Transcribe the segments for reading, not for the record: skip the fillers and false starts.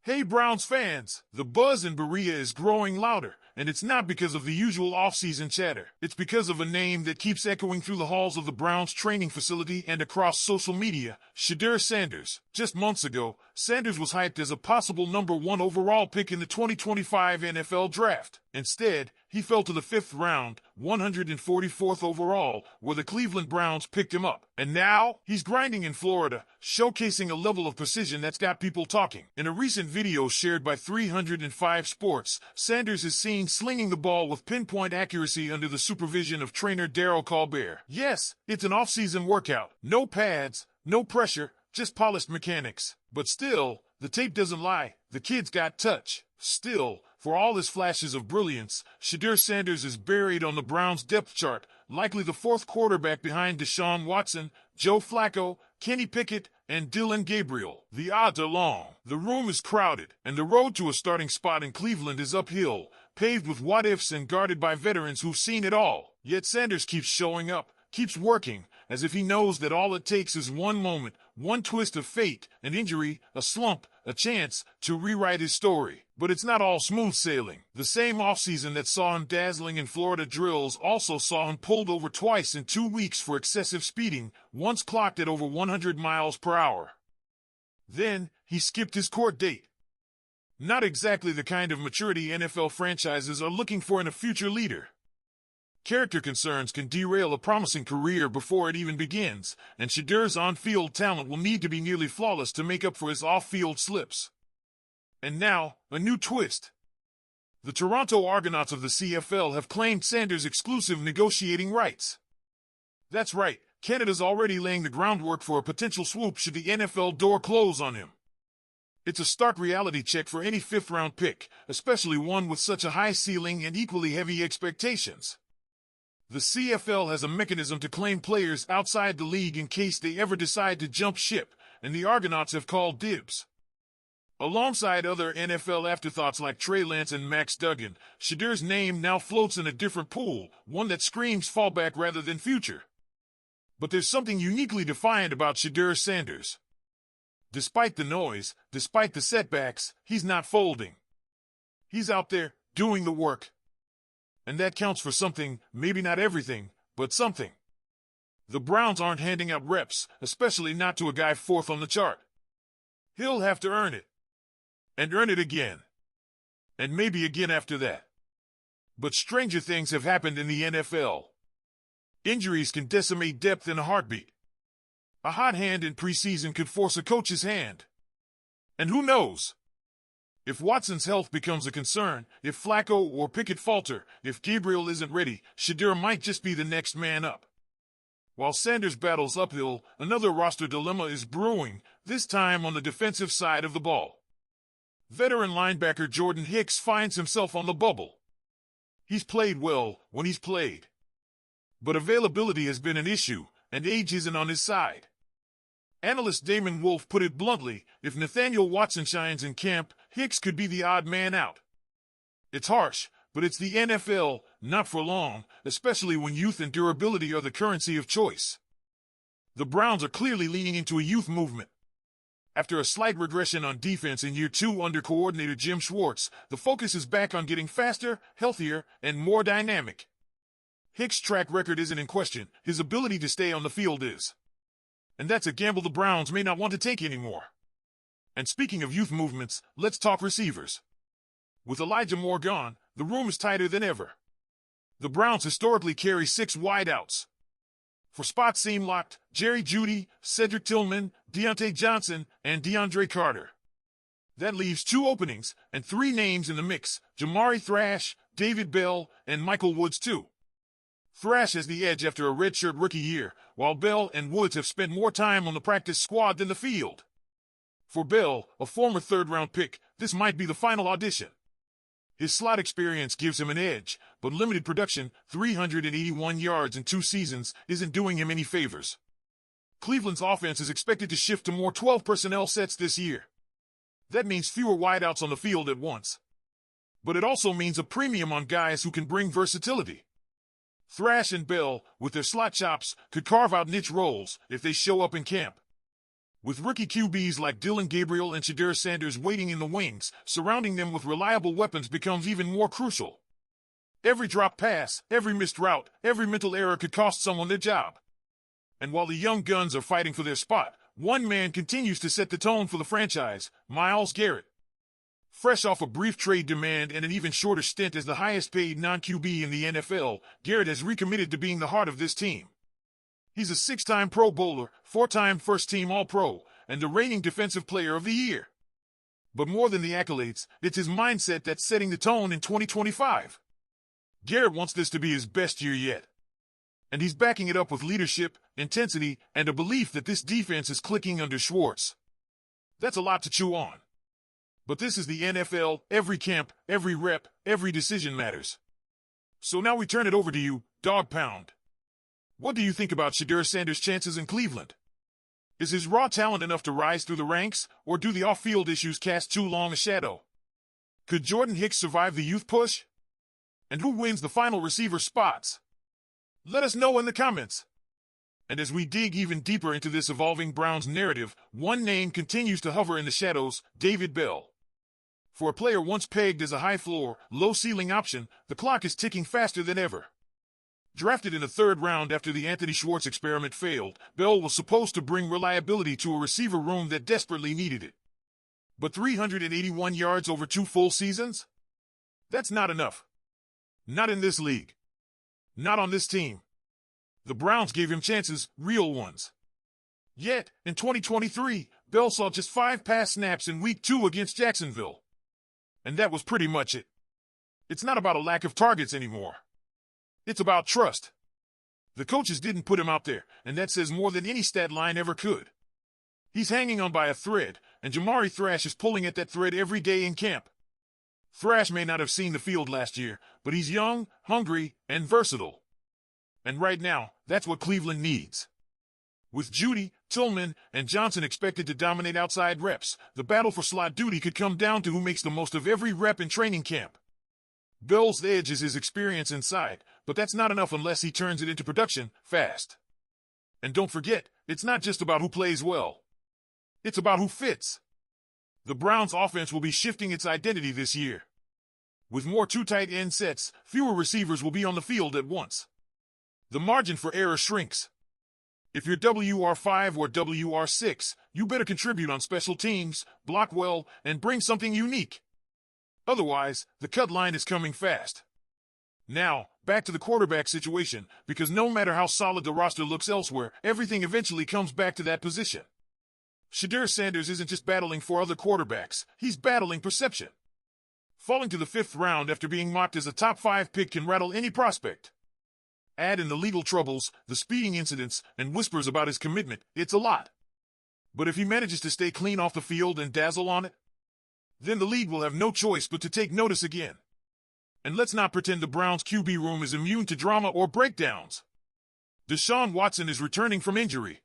Hey Browns fans, the buzz in Berea is growing louder, and it's not because of the usual off-season chatter. It's because of a name that keeps echoing through the halls of the Browns training facility and across social media, Shedeur Sanders. Just months ago, Sanders was hyped as a possible #1 overall pick in the 2025 NFL Draft. Instead, he fell to the 5th round, 144th overall, where the Cleveland Browns picked him up. And now, he's grinding in Florida, showcasing a level of precision that's got people talking. In a recent video shared by 305 Sports, Sanders is seen slinging the ball with pinpoint accuracy under the supervision of trainer Darryl Colbert. Yes, it's an off-season workout. No pads, no pressure, just polished mechanics. But still, the tape doesn't lie. The kid's got touch. Still, for all his flashes of brilliance, Shedeur Sanders is buried on the Browns' depth chart, likely the 4th quarterback behind Deshaun Watson, Joe Flacco, Kenny Pickett, and Dylan Gabriel. The odds are long, the room is crowded, and the road to a starting spot in Cleveland is uphill, paved with what-ifs and guarded by veterans who've seen it all. Yet Sanders keeps showing up, keeps working, as if he knows that all it takes is one moment, one twist of fate, an injury, a slump, a chance to rewrite his story. But it's not all smooth sailing. The same offseason that saw him dazzling in Florida drills also saw him pulled over twice in 2 weeks for excessive speeding, once clocked at over 100 miles per hour. Then, he skipped his court date. Not exactly the kind of maturity NFL franchises are looking for in a future leader. Character concerns can derail a promising career before it even begins, and Shedeur's on-field talent will need to be nearly flawless to make up for his off-field slips. And now, a new twist. The Toronto Argonauts of the CFL have claimed Sanders' exclusive negotiating rights. That's right, Canada's already laying the groundwork for a potential swoop should the NFL door close on him. It's a stark reality check for any 5th-round pick, especially one with such a high ceiling and equally heavy expectations. The CFL has a mechanism to claim players outside the league in case they ever decide to jump ship, and the Argonauts have called dibs. Alongside other NFL afterthoughts like Trey Lance and Max Duggan, Shedeur's name now floats in a different pool, one that screams fallback rather than future. But there's something uniquely defiant about Shedeur Sanders. Despite the noise, despite the setbacks, he's not folding. He's out there, doing the work. And that counts for something, maybe not everything, but something. The Browns aren't handing out reps, especially not to a guy 4th on the chart. He'll have to earn it. And earn it again. And maybe again after that. But stranger things have happened in the NFL. Injuries can decimate depth in a heartbeat. A hot hand in preseason could force a coach's hand. And who knows? If Watson's health becomes a concern, if Flacco or Pickett falter, if Gabriel isn't ready, Shedeur might just be the next man up. While Sanders battles uphill, another roster dilemma is brewing, this time on the defensive side of the ball. Veteran linebacker Jordan Hicks finds himself on the bubble. He's played well when he's played. But availability has been an issue, and age isn't on his side. Analyst Damon Wolf put it bluntly, if Nathaniel Watson shines in camp, Hicks could be the odd man out. It's harsh, but it's the NFL, not for long, especially when youth and durability are the currency of choice. The Browns are clearly leaning into a youth movement. After a slight regression on defense in year 2 under coordinator Jim Schwartz, the focus is back on getting faster, healthier, and more dynamic. Hicks' track record isn't in question, his ability to stay on the field is. And that's a gamble the Browns may not want to take anymore. And speaking of youth movements, let's talk receivers. With Elijah Moore gone, the room is tighter than ever. The Browns historically carry 6 wideouts. For spots seem locked, Jerry Jeudy, Cedric Tillman, Deontay Johnson, and DeAndre Carter. That leaves 2 openings, and 3 names in the mix, Jamari Thrash, David Bell, and Michael Woods too. Thrash has the edge after a redshirt rookie year, while Bell and Woods have spent more time on the practice squad than the field. For Bell, a former 3rd-round pick, this might be the final audition. His slot experience gives him an edge, but limited production, 381 yards in 2 seasons, isn't doing him any favors. Cleveland's offense is expected to shift to more 12 personnel sets this year. That means fewer wideouts on the field at once. But it also means a premium on guys who can bring versatility. Thrash and Bell, with their slot chops, could carve out niche roles if they show up in camp. With rookie QBs like Dillon Gabriel and Shedeur Sanders waiting in the wings, surrounding them with reliable weapons becomes even more crucial. Every drop pass, every missed route, every mental error could cost someone their job. And while the young guns are fighting for their spot, one man continues to set the tone for the franchise, Myles Garrett. Fresh off a brief trade demand and an even shorter stint as the highest-paid non-QB in the NFL, Garrett has recommitted to being the heart of this team. He's a six-time Pro Bowler, four-time first-team All-Pro, and the reigning Defensive Player of the Year. But more than the accolades, it's his mindset that's setting the tone in 2025. Garrett wants this to be his best year yet. And he's backing it up with leadership, intensity, and a belief that this defense is clicking under Schwartz. That's a lot to chew on. But this is the NFL, every camp, every rep, every decision matters. So now we turn it over to you, Dawg Pound. What do you think about Shedeur Sanders' chances in Cleveland? Is his raw talent enough to rise through the ranks, or do the off-field issues cast too long a shadow? Could Jordan Hicks survive the youth push? And who wins the final receiver spots? Let us know in the comments. And as we dig even deeper into this evolving Browns narrative, one name continues to hover in the shadows, David Bell. For a player once pegged as a high-floor, low-ceiling option, the clock is ticking faster than ever. Drafted in the third round after the Anthony Schwartz experiment failed, Bell was supposed to bring reliability to a receiver room that desperately needed it. But 381 yards over 2 full seasons? That's not enough. Not in this league. Not on this team. The Browns gave him chances, real ones. Yet, in 2023, Bell saw just 5 pass snaps in Week 2 against Jacksonville. And that was pretty much it. It's not about a lack of targets anymore. It's about trust. The coaches didn't put him out there, and that says more than any stat line ever could. He's hanging on by a thread, and Jamari Thrash is pulling at that thread every day in camp. Thrash may not have seen the field last year, but he's young, hungry, and versatile. And right now, that's what Cleveland needs. With Jeudy, Tillman, and Johnson expected to dominate outside reps, the battle for slot duty could come down to who makes the most of every rep in training camp. Bell's edge is his experience inside, but that's not enough unless he turns it into production fast. And don't forget, it's not just about who plays well. It's about who fits. The Browns' offense will be shifting its identity this year. With more two tight end sets, fewer receivers will be on the field at once. The margin for error shrinks. If you're WR5 or WR6, you better contribute on special teams, block well, and bring something unique. Otherwise, the cut line is coming fast. Now, back to the quarterback situation, because no matter how solid the roster looks elsewhere, everything eventually comes back to that position. Shedeur Sanders isn't just battling for other quarterbacks, he's battling perception. Falling to the 5th round after being mocked as a top 5 pick can rattle any prospect. Add in the legal troubles, the speeding incidents, and whispers about his commitment, it's a lot. But if he manages to stay clean off the field and dazzle on it, then the league will have no choice but to take notice again. And let's not pretend the Browns' QB room is immune to drama or breakdowns. Deshaun Watson is returning from injury.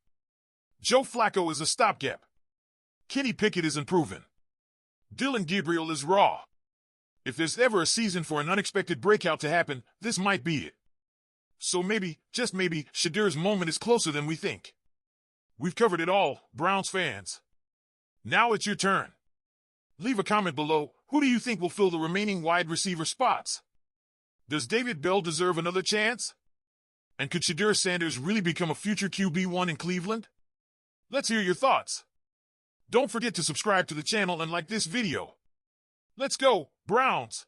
Joe Flacco is a stopgap. Kenny Pickett is unproven. Dillon Gabriel is raw. If there's ever a season for an unexpected breakout to happen, this might be it. So maybe, just maybe, Shedeur's moment is closer than we think. We've covered it all, Browns fans. Now it's your turn. Leave a comment below. Who do you think will fill the remaining wide receiver spots? Does David Bell deserve another chance? And could Shedeur Sanders really become a future QB1 in Cleveland? Let's hear your thoughts. Don't forget to subscribe to the channel and like this video. Let's go, Browns!